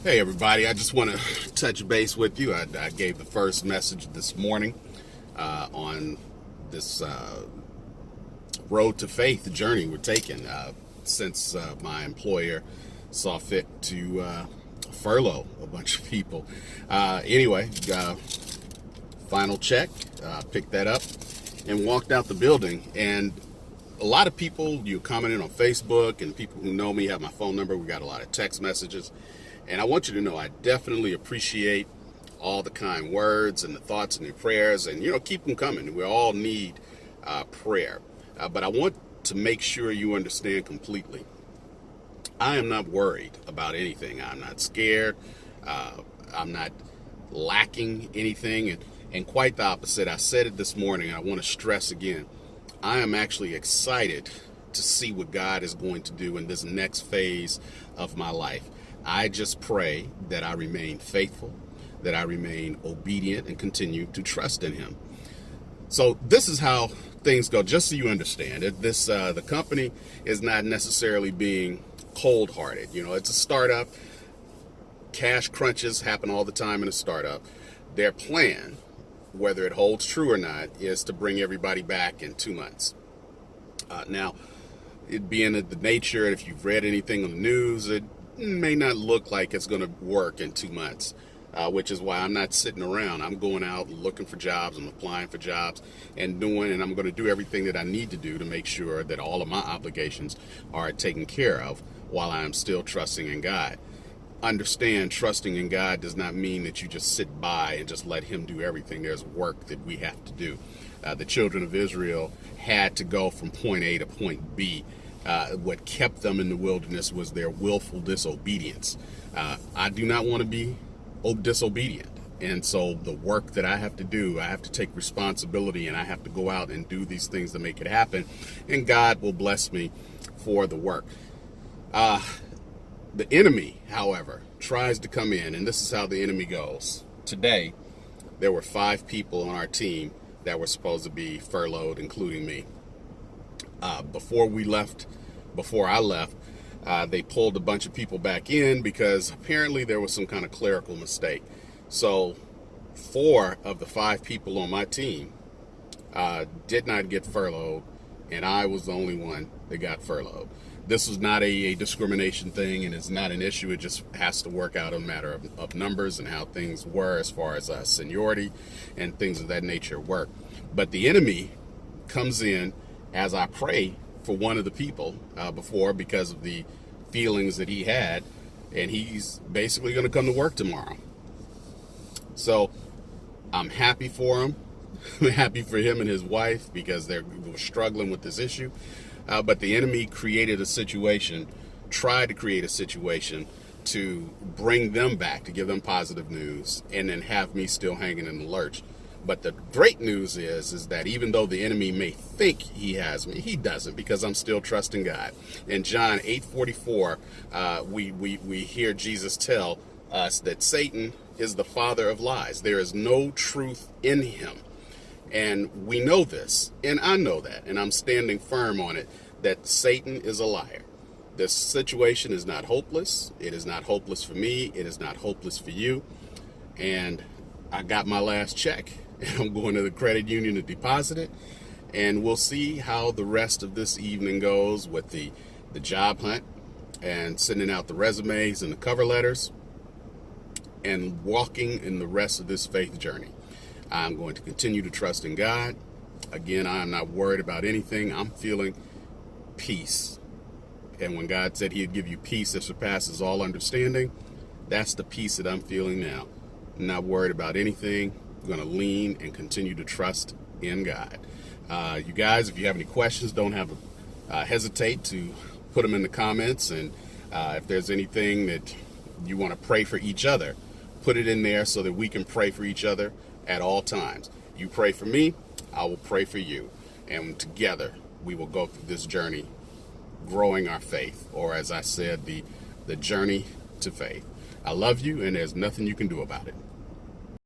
Hey everybody, I just want to touch base with you. I gave the first message this morning on this road to faith journey we're taking since my employer saw fit to furlough a bunch of people. Anyway, final check, picked that up and walked out the building. And a lot of people, you commented on Facebook, and people who know me have my phone number. We got a lot of text messages. And I want you to know I definitely appreciate all the kind words and the thoughts and the prayers, and keep them coming. We all need prayer, but I want to make sure you understand completely. I am not worried about anything. I'm not scared. I'm not lacking anything, and quite the opposite. I said it this morning, and I want to stress again. I am actually excited to see what God is going to do in this next phase of my life. I just pray that I remain faithful, that I remain obedient, and continue to trust in Him. So this is how things go, just so you understand. The company is not necessarily being cold-hearted. It's a startup. Cash crunches happen all the time in a startup. Their plan, whether it holds true or not, is to bring everybody back in 2 months. Now, it being the nature, if you've read anything on the news, it may not look like it's going to work in 2 months, which is why I'm not sitting around. I'm going out looking for jobs. I'm applying for jobs and I'm going to do everything that I need to do to make sure that all of my obligations are taken care of while I am still trusting in God. Understand, trusting in God does not mean that you just sit by and just let Him do everything. There's work that we have to do. The children of Israel had to go from point A to point B. What kept them in the wilderness was their willful disobedience. I do not want to be disobedient. And so the work that I have to do, I have to take responsibility, and I have to go out and do these things to make it happen. And God will bless me for the work. The enemy, however, tries to come in, and this is how the enemy goes. Today, there were 5 people on our team that were supposed to be furloughed, including me. Before I left, they pulled a bunch of people back in because apparently there was some kind of clerical mistake. So 4 of the 5 people on my team did not get furloughed, and I was the only one that got furloughed. This was not a discrimination thing, and it's not an issue. It just has to work out a matter of numbers and how things were as far as seniority and things of that nature work. But the enemy comes in as I pray for one of the people before, because of the feelings that he had, and he's basically going to come to work tomorrow. So I'm happy for him. I'm happy for him and his wife because they're struggling with this issue. But the enemy tried to create a situation to bring them back, to give them positive news, and then have me still hanging in the lurch. But the great news is that even though the enemy may think he has me, he doesn't, because I'm still trusting God. In John 8:44, we hear Jesus tell us that Satan is the father of lies. There is no truth in him. And we know this, and I know that, and I'm standing firm on it, that Satan is a liar. This situation is not hopeless. It is not hopeless for me. It is not hopeless for you. And I got my last check, and I'm going to the credit union to deposit it, and we'll see how the rest of this evening goes with the job hunt and sending out the resumes and the cover letters and walking in the rest of this faith journey. I'm going to continue to trust in God. Again, I am not worried about anything. I'm feeling peace. And when God said He'd give you peace that surpasses all understanding, that's the peace that I'm feeling now. I'm not worried about anything. I'm going to lean and continue to trust in God. You guys, if you have any questions, don't hesitate to put them in the comments. And if there's anything that you want to pray for each other, put it in there so that we can pray for each other at all times. You pray for me, I will pray for you. And together we will go through this journey, growing our faith, or as I said, the journey to faith. I love you, and there's nothing you can do about it.